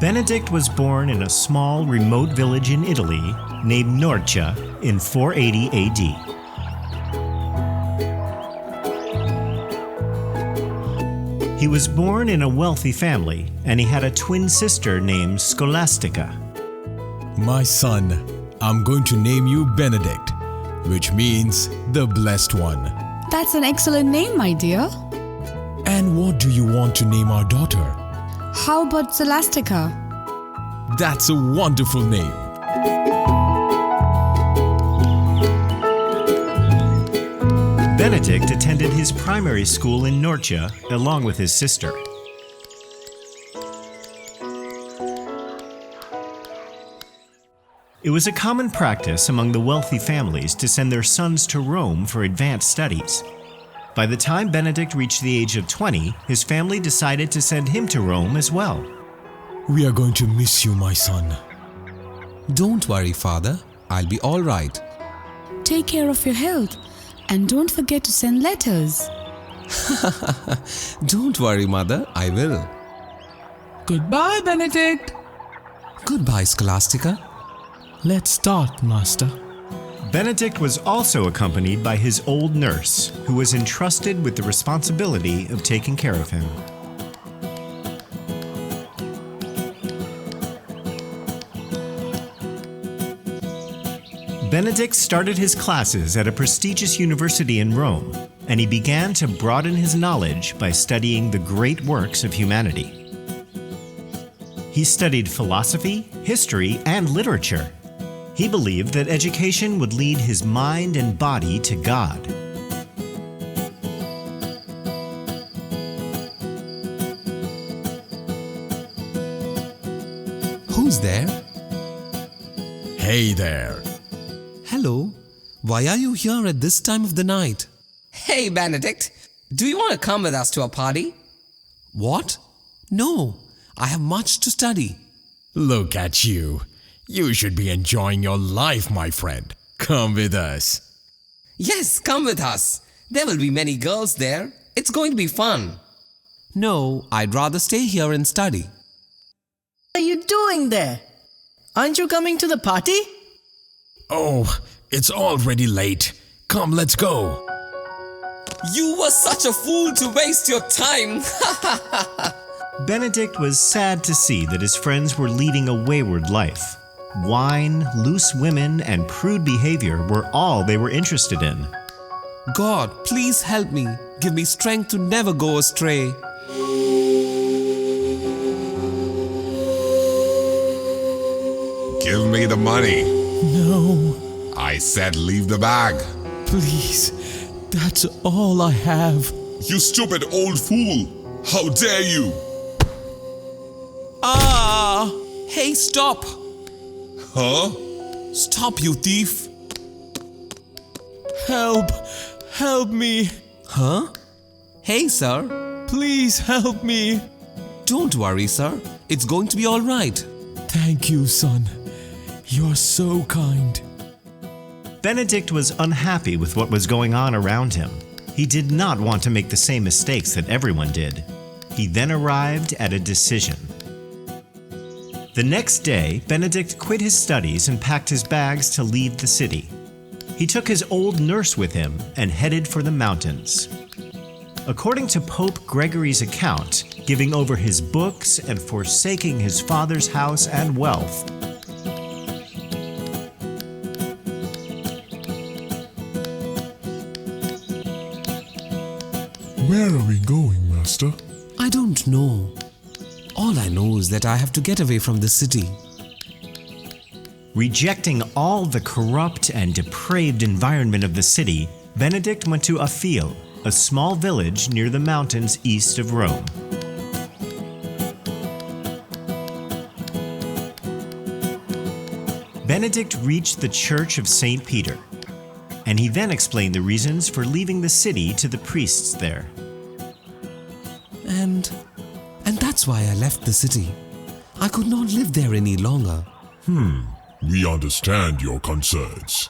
Benedict was born in a small, remote village in Italy named Nursia in 480 AD. He was born in a wealthy family, and he had a twin sister named Scholastica. My son, I'm going to name you Benedict, which means the Blessed One. That's an excellent name, my dear. And what do you want to name our daughter? How about Scholastica? That's a wonderful name. Benedict attended his primary school in Nursia along with his sister. It was a common practice among the wealthy families to send their sons to Rome for advanced studies. By the time Benedict reached the age of 20, his family decided to send him to Rome as well. We are going to miss you, my son. Don't worry, Father. I'll be all right. Take care of your health and don't forget to send letters. Don't worry, Mother. I will. Goodbye, Benedict. Goodbye, Scholastica. Let's start, Master. Benedict was also accompanied by his old nurse, who was entrusted with the responsibility of taking care of him. Benedict started his classes at a prestigious university in Rome, and he began to broaden his knowledge by studying the great works of humanity. He studied philosophy, history, and literature. He believed that education would lead his mind and body to God. Who's there? Hey there. Hello. Why are you here at this time of the night? Hey, Benedict. Do you want to come with us to a party? What? No. I have much to study. Look at you. You should be enjoying your life, my friend. Come with us. Yes, come with us. There will be many girls there. It's going to be fun. No, I'd rather stay here and study. What are you doing there? Aren't you coming to the party? Oh, it's already late. Come, let's go. You were such a fool to waste your time. Benedict was sad to see that his friends were leading a wayward life. Wine, loose women, and prude behavior were all they were interested in. God, please help me. Give me strength to never go astray. Give me the money. No, I said leave the bag. please. That's all I have. You stupid old fool. How dare you? Ah! Hey, stop! Huh? Stop, you thief! Help! Help me! Huh? Hey, sir. Please help me! Don't worry, sir. It's going to be all right. Thank you, son. You're so kind. Benedict was unhappy with what was going on around him. He did not want to make the same mistakes that everyone did. He then arrived at a decision. The next day, Benedict quit his studies and packed his bags to leave the city. He took his old nurse with him and headed for the mountains. According to Pope Gregory's account, giving over his books and forsaking his father's house and wealth, Where are we going, Master? I don't know. All I know is that I have to get away from the city. rejecting all the corrupt and depraved environment of the city, Benedict went to Afil, a small village near the mountains east of Rome. Benedict reached the Church of Saint Peter, and he then explained the reasons for leaving the city to the priests there. And that's why I left the city. I could not live there any longer. We understand your concerns.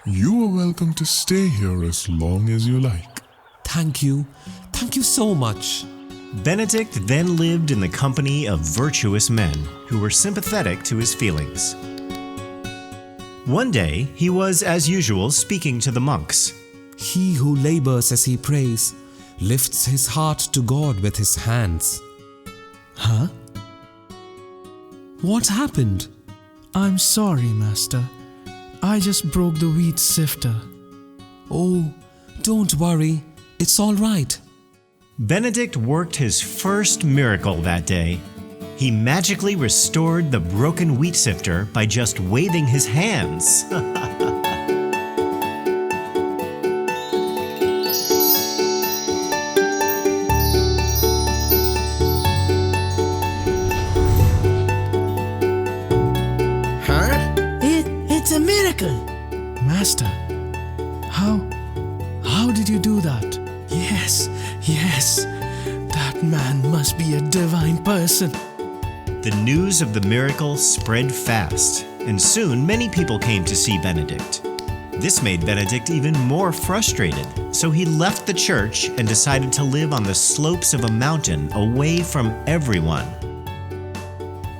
You are welcome to stay here as long as you like. Thank you. Thank you so much. Benedict then lived in the company of virtuous men who were sympathetic to his feelings. One day, he was, as usual, speaking to the monks. He who labors as he prays lifts his heart to God with his hands. Huh? What happened? I'm sorry, Master. I just broke the wheat sifter. Oh, don't worry. It's all right. Benedict worked his first miracle that day. He magically restored the broken wheat sifter by just waving his hands. It's a miracle. Master, how did you do that? Yes. That man must be a divine person. The news of the miracle spread fast, and soon many people came to see Benedict. This made Benedict even more frustrated, so he left the church and decided to live on the slopes of a mountain away from everyone.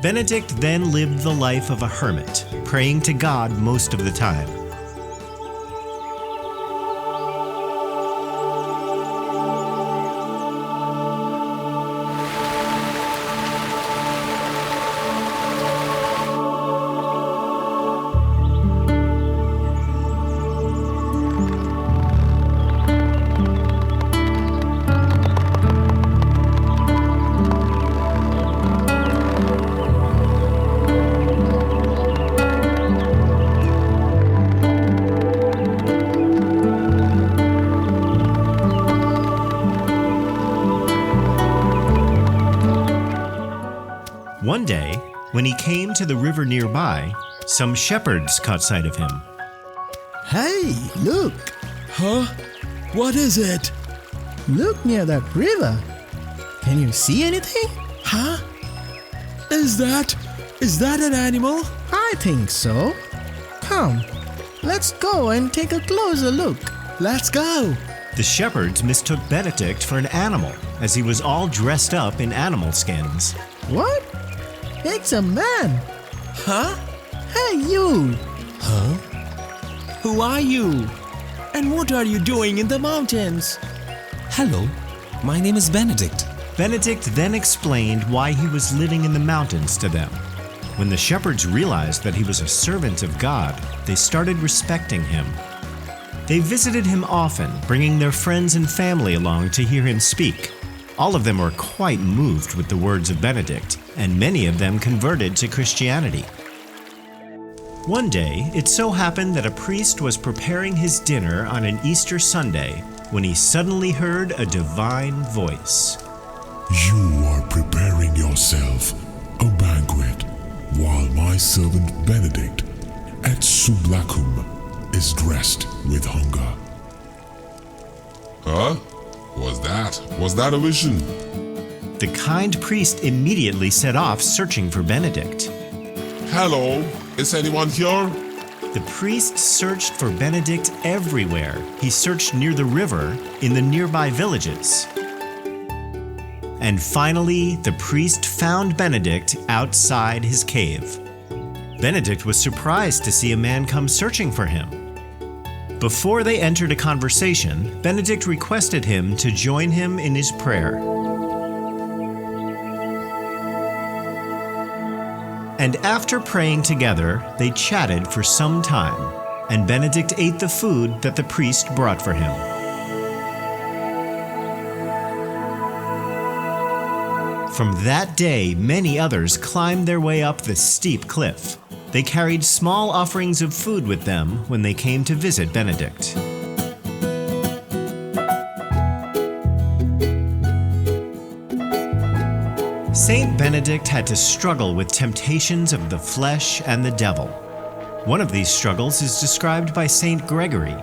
Benedict then lived the life of a hermit, praying to God most of the time. One day, when he came to the river nearby, some shepherds caught sight of him. Hey, look. Huh? What is it? Look near that river. Can you see anything? Huh? Is that an animal? I think so. Come, let's go and take a closer look. Let's go. The shepherds mistook Benedict for an animal, as he was all dressed up in animal skins. What? It's a man. Huh? Hey, you. Huh? Who are you? And what are you doing in the mountains? Hello, my name is Benedict. Benedict then explained why he was living in the mountains to them. When the shepherds realized that he was a servant of God, they started respecting him. They visited him often, bringing their friends and family along to hear him speak. All of them were quite moved with the words of Benedict, and many of them converted to Christianity. One day, it so happened that a priest was preparing his dinner on an Easter Sunday when he suddenly heard a divine voice. You are preparing yourself a banquet, while my servant Benedict at Sublacum is dressed with hunger. Huh? Was that a vision? The kind priest immediately set off searching for Benedict. Hello, is anyone here? The priest searched for Benedict everywhere. He searched near the river, in the nearby villages. And finally, the priest found Benedict outside his cave. Benedict was surprised to see a man come searching for him. Before they entered a conversation, Benedict requested him to join him in his prayer. And after praying together, they chatted for some time, and Benedict ate the food that the priest brought for him. From that day, many others climbed their way up the steep cliff. They carried small offerings of food with them when they came to visit Benedict. Saint Benedict had to struggle with temptations of the flesh and the devil. One of these struggles is described by Saint Gregory.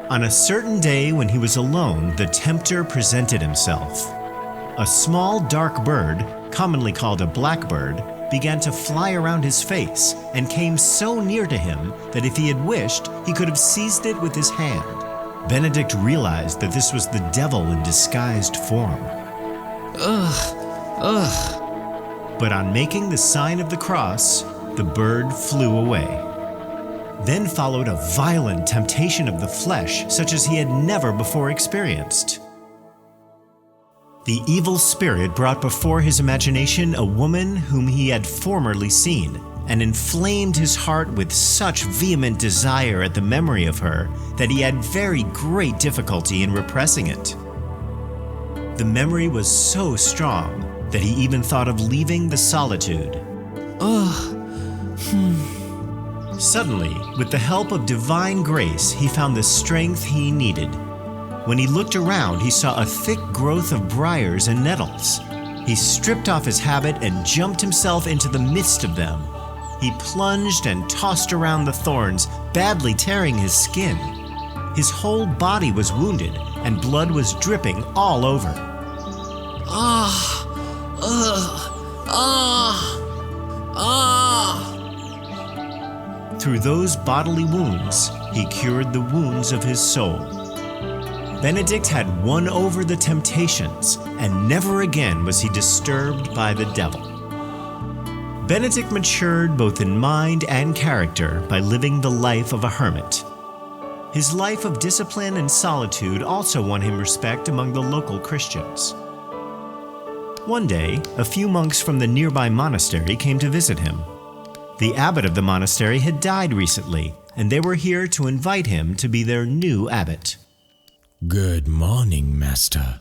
On a certain day when he was alone, the tempter presented himself. A small dark bird, commonly called a blackbird, began to fly around his face and came so near to him that if he had wished, he could have seized it with his hand. Benedict realized that this was the devil in disguised form. Ugh. But on making the sign of the cross, the bird flew away. Then followed a violent temptation of the flesh, such as he had never before experienced. The evil spirit brought before his imagination a woman whom he had formerly seen, and inflamed his heart with such vehement desire at the memory of her that he had very great difficulty in repressing it. The memory was so strong that he even thought of leaving the solitude. Suddenly, with the help of divine grace, he found the strength he needed. When he looked around, he saw a thick growth of briars and nettles. He stripped off his habit and jumped himself into the midst of them. He plunged and tossed around the thorns, badly tearing his skin. His whole body was wounded, and blood was dripping all over. Through those bodily wounds, he cured the wounds of his soul. Benedict had won over the temptations, and never again was he disturbed by the devil. Benedict matured both in mind and character by living the life of a hermit. His life of discipline and solitude also won him respect among the local Christians. One day, a few monks from the nearby monastery came to visit him. The abbot of the monastery had died recently, and they were here to invite him to be their new abbot. Good morning, Master.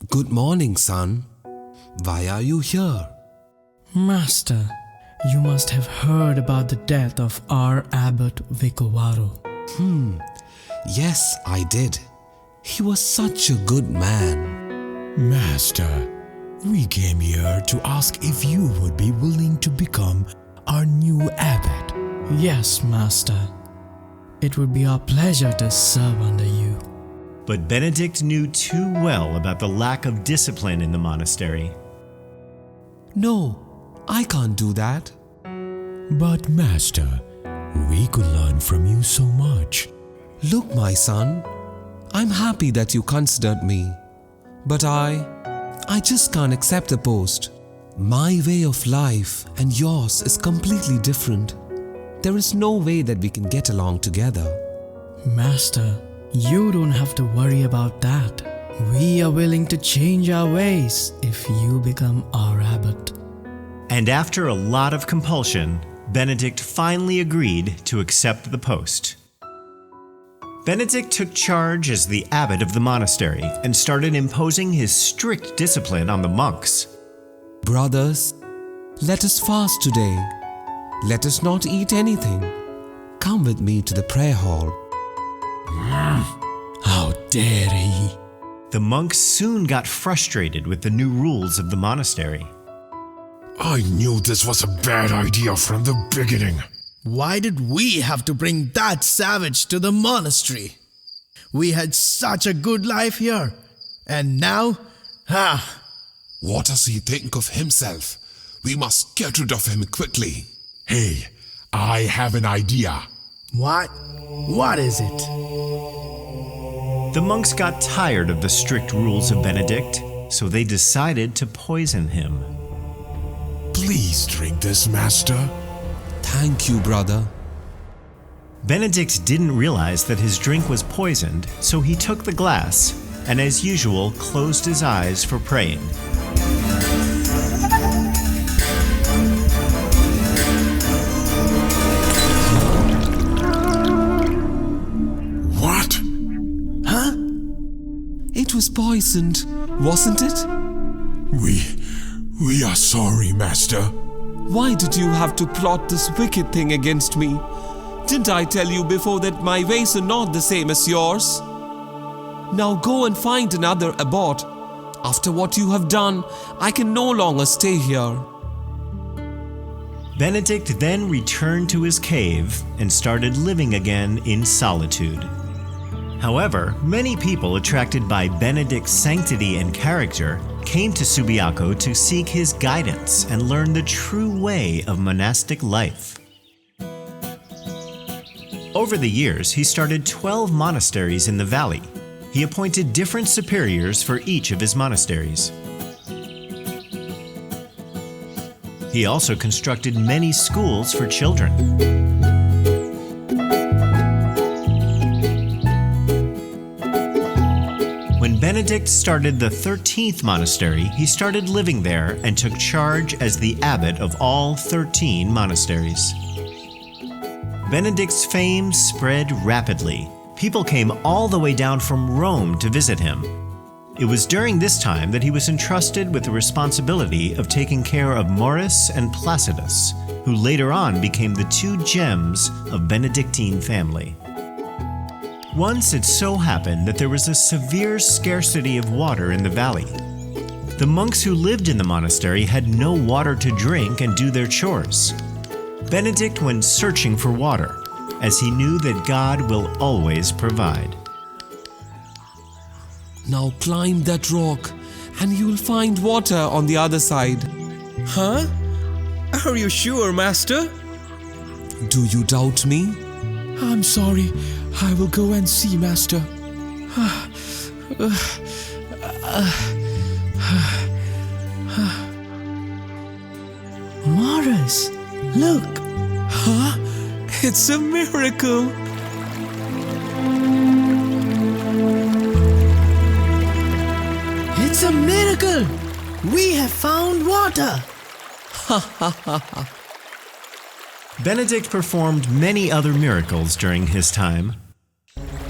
Good morning, son. Why are you here? Master, you must have heard about the death of our abbot Vicovaro. Yes, I did. He was such a good man. Master, we came here to ask if you would be willing to become our new abbot. Yes, Master. It would be our pleasure to serve under you. But Benedict knew too well about the lack of discipline in the monastery. No, I can't do that. But Master, we could learn from you so much. Look, my son, I'm happy that you considered me. But I just can't accept the post. My way of life and yours is completely different. There is no way that we can get along together. Master, you don't have to worry about that. We are willing to change our ways if you become our abbot. And after a lot of compulsion, Benedict finally agreed to accept the post. Benedict took charge as the abbot of the monastery and started imposing his strict discipline on the monks. Brothers, let us fast today. Let us not eat anything. Come with me to the prayer hall. How dare he! The monks soon got frustrated with the new rules of the monastery. I knew this was a bad idea from the beginning. Why did we have to bring that savage to the monastery? We had such a good life here. And now, What does he think of himself? We must get rid of him quickly. Hey, I have an idea. What? What is it? The monks got tired of the strict rules of Benedict, so they decided to poison him. Please drink this, Master. Thank you, brother. Benedict didn't realize that his drink was poisoned, so he took the glass and, as usual, closed his eyes for praying. What? Huh? It was poisoned, wasn't it? We are sorry, Master. Why did you have to plot this wicked thing against me? Didn't I tell you before that my ways are not the same as yours? Now go and find another abbot. After what you have done, I can no longer stay here. Benedict then returned to his cave and started living again in solitude. However, many people attracted by Benedict's sanctity and character came to Subiaco to seek his guidance and learn the true way of monastic life. Over the years, he started 12 monasteries in the valley. He appointed different superiors for each of his monasteries. He also constructed many schools for children. When Benedict started the 13th monastery, he started living there and took charge as the abbot of all 13 monasteries. Benedict's fame spread rapidly. People came all the way down from Rome to visit him. It was during this time that he was entrusted with the responsibility of taking care of Maurice and Placidus, who later on became the two gems of Benedictine family. Once it so happened that there was a severe scarcity of water in the valley. The monks who lived in the monastery had no water to drink and do their chores. Benedict went searching for water, as he knew that God will always provide. Now climb that rock and you will find water on the other side. Huh? Are you sure, Master? Do you doubt me? I'm sorry. I will go and see, Master. Maurice, look. Huh? It's a miracle. It's a miracle! We have found water! Benedict performed many other miracles during his time.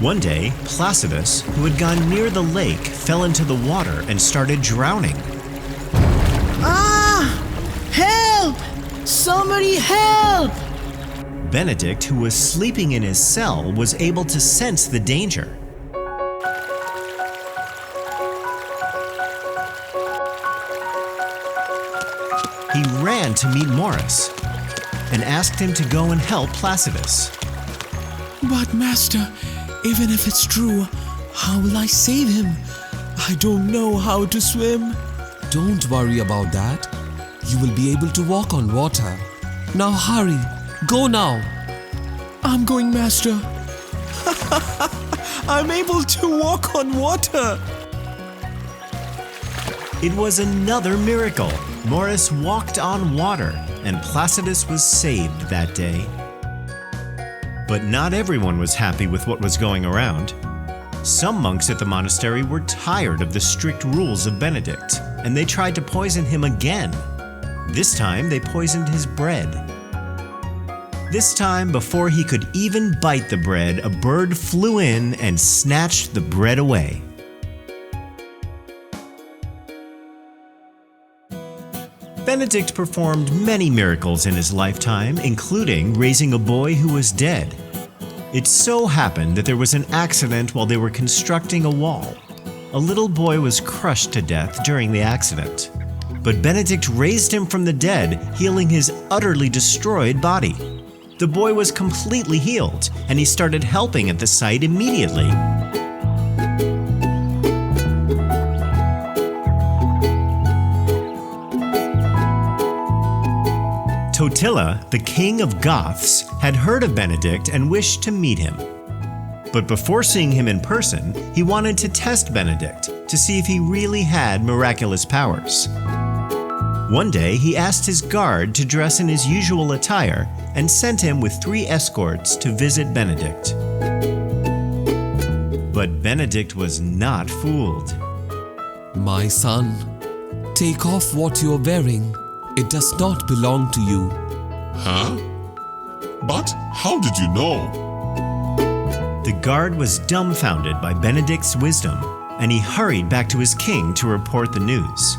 One day, Placidus, who had gone near the lake, fell into the water and started drowning. Ah! Help! Somebody help! Benedict, who was sleeping in his cell, was able to sense the danger. He ran to meet Maurice and asked him to go and help Placidus. But Master, even if it's true, how will I save him? I don't know how to swim. Don't worry about that. You will be able to walk on water. Now hurry. Go now. I'm going, Master. I'm able to walk on water. It was another miracle. Maurice walked on water, and Placidus was saved that day. But not everyone was happy with what was going around. Some monks at the monastery were tired of the strict rules of Benedict, and they tried to poison him again. This time, they poisoned his bread. This time, before he could even bite the bread, a bird flew in and snatched the bread away. Benedict performed many miracles in his lifetime, including raising a boy who was dead. It so happened that there was an accident while they were constructing a wall. A little boy was crushed to death during the accident. But Benedict raised him from the dead, healing his utterly destroyed body. The boy was completely healed, and he started helping at the site immediately. Totila, the king of Goths, had heard of Benedict and wished to meet him. But before seeing him in person, he wanted to test Benedict to see if he really had miraculous powers. One day, he asked his guard to dress in his usual attire and sent him with 3 escorts to visit Benedict. But Benedict was not fooled. My son, take off what you are wearing. It does not belong to you. Huh? But how did you know? The guard was dumbfounded by Benedict's wisdom, and he hurried back to his king to report the news.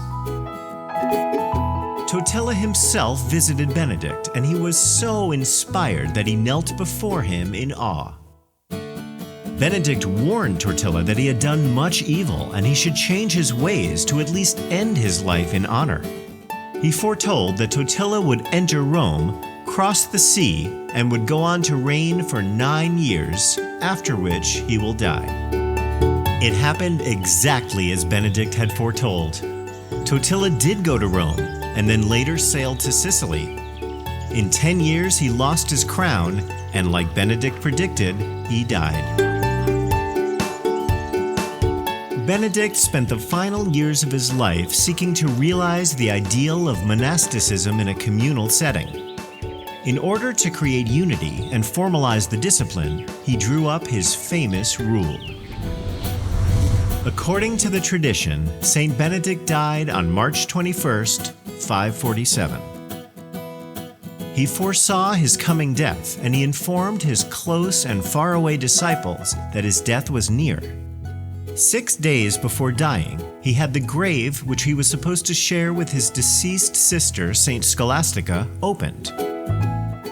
Totila himself visited Benedict, and he was so inspired that he knelt before him in awe. Benedict warned Totila that he had done much evil, and he should change his ways to at least end his life in honor. He foretold that Totila would enter Rome, cross the sea, and would go on to reign for 9 years, after which he will die. It happened exactly as Benedict had foretold. Totila did go to Rome, and then later sailed to Sicily. In 10 years, he lost his crown, and like Benedict predicted, he died. Benedict spent the final years of his life seeking to realize the ideal of monasticism in a communal setting. In order to create unity and formalize the discipline, he drew up his famous rule. According to the tradition, Saint Benedict died on March 21st, 547. He foresaw his coming death, and he informed his close and faraway disciples that his death was near. 6 days before dying, he had the grave which he was supposed to share with his deceased sister, Saint Scholastica, opened.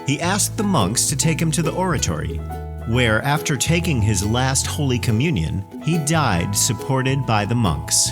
He asked the monks to take him to the oratory, where, after taking his last Holy Communion, he died supported by the monks.